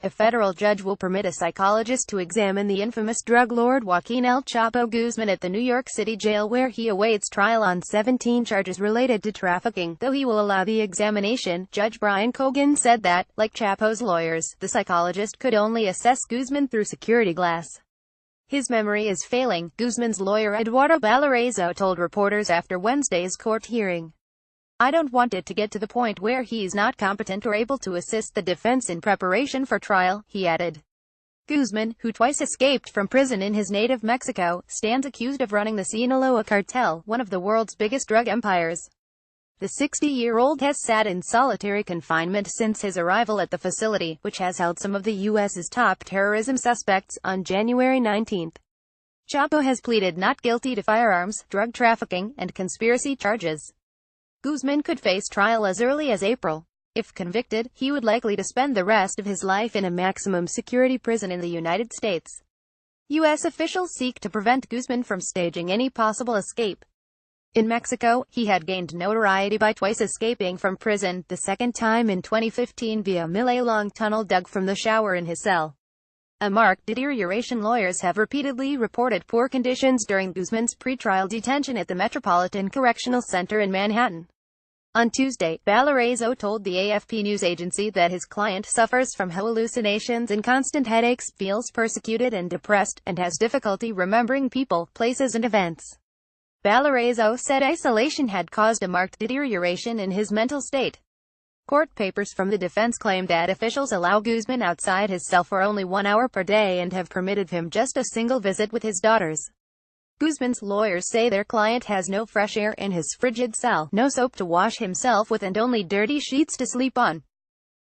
A federal judge will permit a psychologist to examine the infamous drug lord Joaquin El Chapo Guzman at the New York City jail, where he awaits trial on 17 charges related to trafficking. Though he will allow the examination, Judge Brian Cogan said that, like Chapo's lawyers, the psychologist could only assess Guzman through security glass. His memory is failing, Guzman's lawyer Eduardo Valerizo told reporters after Wednesday's court hearing. "I don't want it to get to the point where he's not competent or able to assist the defense in preparation for trial," he added. Guzman, who twice escaped from prison in his native Mexico, stands accused of running the Sinaloa cartel, one of the world's biggest drug empires. The 60-year-old has sat in solitary confinement since his arrival at the facility, which has held some of the U.S.'s top terrorism suspects. On January 19, Chapo has pleaded not guilty to firearms, drug trafficking, and conspiracy charges. Guzman could face trial as early as April. If convicted, he would likely to spend the rest of his life in a maximum security prison in the United States. U.S. officials seek to prevent Guzman from staging any possible escape. In Mexico, he had gained notoriety by twice escaping from prison, the second time in 2015 via a mile-long tunnel dug from the shower in his cell. A marked deterioration. Lawyers have repeatedly reported poor conditions during Guzman's pretrial detention at the Metropolitan Correctional Center in Manhattan. On Tuesday, Valerizo told the AFP news agency that his client suffers from hallucinations and constant headaches, feels persecuted and depressed, and has difficulty remembering people, places and events. Valerizo said isolation had caused a marked deterioration in his mental state. Court papers from the defense claim that officials allow Guzman outside his cell for only 1 hour per day and have permitted him just a single visit with his daughters. Guzman's lawyers say their client has no fresh air in his frigid cell, no soap to wash himself with and only dirty sheets to sleep on.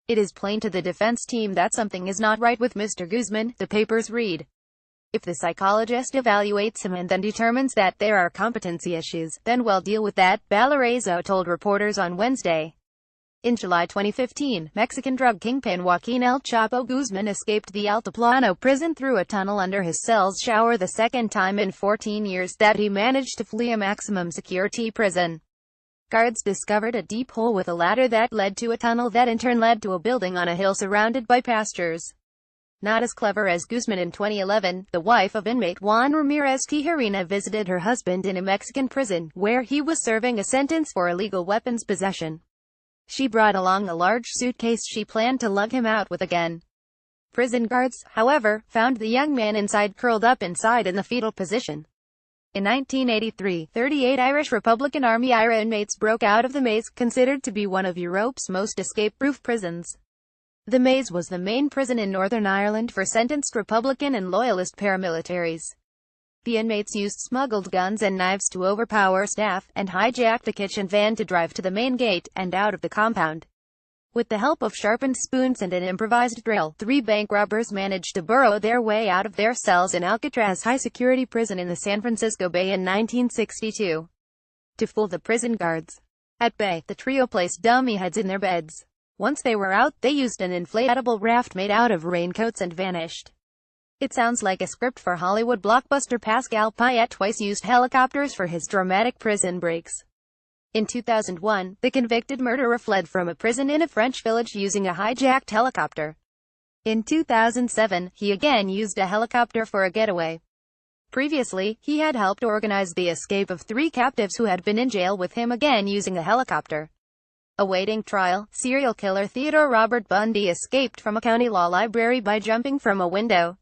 It is plain to the defense team that something is not right with Mr. Guzman, the papers read. If the psychologist evaluates him and then determines that there are competency issues, then we'll deal with that, Valerizo told reporters on Wednesday. In July 2015, Mexican drug kingpin Joaquin El Chapo Guzman escaped the Altiplano prison through a tunnel under his cell's shower, the second time in 14 years that he managed to flee a maximum security prison. Guards discovered a deep hole with a ladder that led to a tunnel that in turn led to a building on a hill surrounded by pastures. Not as clever as Guzman. In 2011, the wife of inmate Juan Ramirez Tijerina visited her husband in a Mexican prison, where he was serving a sentence for illegal weapons possession. She brought along a large suitcase she planned to lug him out with again. Prison guards, however, found the young man inside, curled up inside in the fetal position. In 1983, 38 Irish Republican Army IRA inmates broke out of the Maze, considered to be one of Europe's most escape-proof prisons. The Maze was the main prison in Northern Ireland for sentenced Republican and Loyalist paramilitaries. The inmates used smuggled guns and knives to overpower staff, and hijacked a kitchen van to drive to the main gate, and out of the compound. With the help of sharpened spoons and an improvised drill, 3 bank robbers managed to burrow their way out of their cells in Alcatraz high-security prison in the San Francisco Bay in 1962. To fool the prison guards at bay, the trio placed dummy heads in their beds. Once they were out, they used an inflatable raft made out of raincoats and vanished. It sounds like a script for Hollywood blockbuster. Pascal Payet twice used helicopters for his dramatic prison breaks. In 2001, the convicted murderer fled from a prison in a French village using a hijacked helicopter. In 2007, he again used a helicopter for a getaway. Previously, he had helped organize the escape of 3 captives who had been in jail with him, again using a helicopter. Awaiting trial, serial killer Theodore Robert Bundy escaped from a county law library by jumping from a window.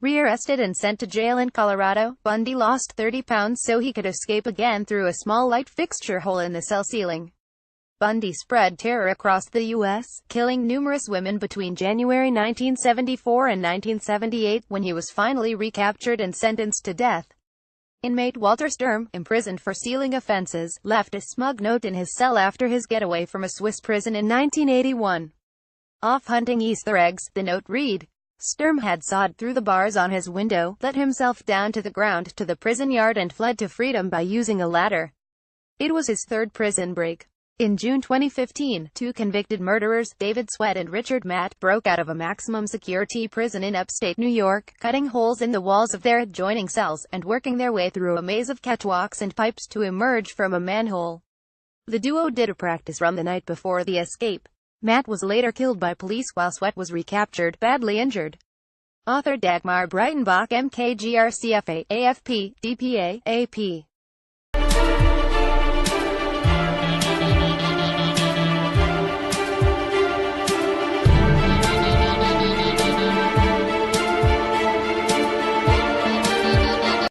Rearrested and sent to jail in Colorado, Bundy lost 30 pounds so he could escape again through a small light fixture hole in the cell ceiling. Bundy spread terror across the U.S., killing numerous women between January 1974 and 1978, when he was finally recaptured and sentenced to death. Inmate Walter Sturm, imprisoned for stealing offenses, left a smug note in his cell after his getaway from a Swiss prison in 1981. Off hunting Easter eggs, the note read. Sturm had sawed through the bars on his window, let himself down to the ground to the prison yard and fled to freedom by using a ladder. It was his 3rd prison break. In June 2015, 2 convicted murderers, David Sweat and Richard Matt, broke out of a maximum security prison in upstate New York, cutting holes in the walls of their adjoining cells, and working their way through a maze of catwalks and pipes to emerge from a manhole. The duo did a practice run the night before the escape. Matt was later killed by police while Sweat was recaptured, badly injured. Author Dagmar Breitenbach, MKGRCFA, AFP, DPA, AP.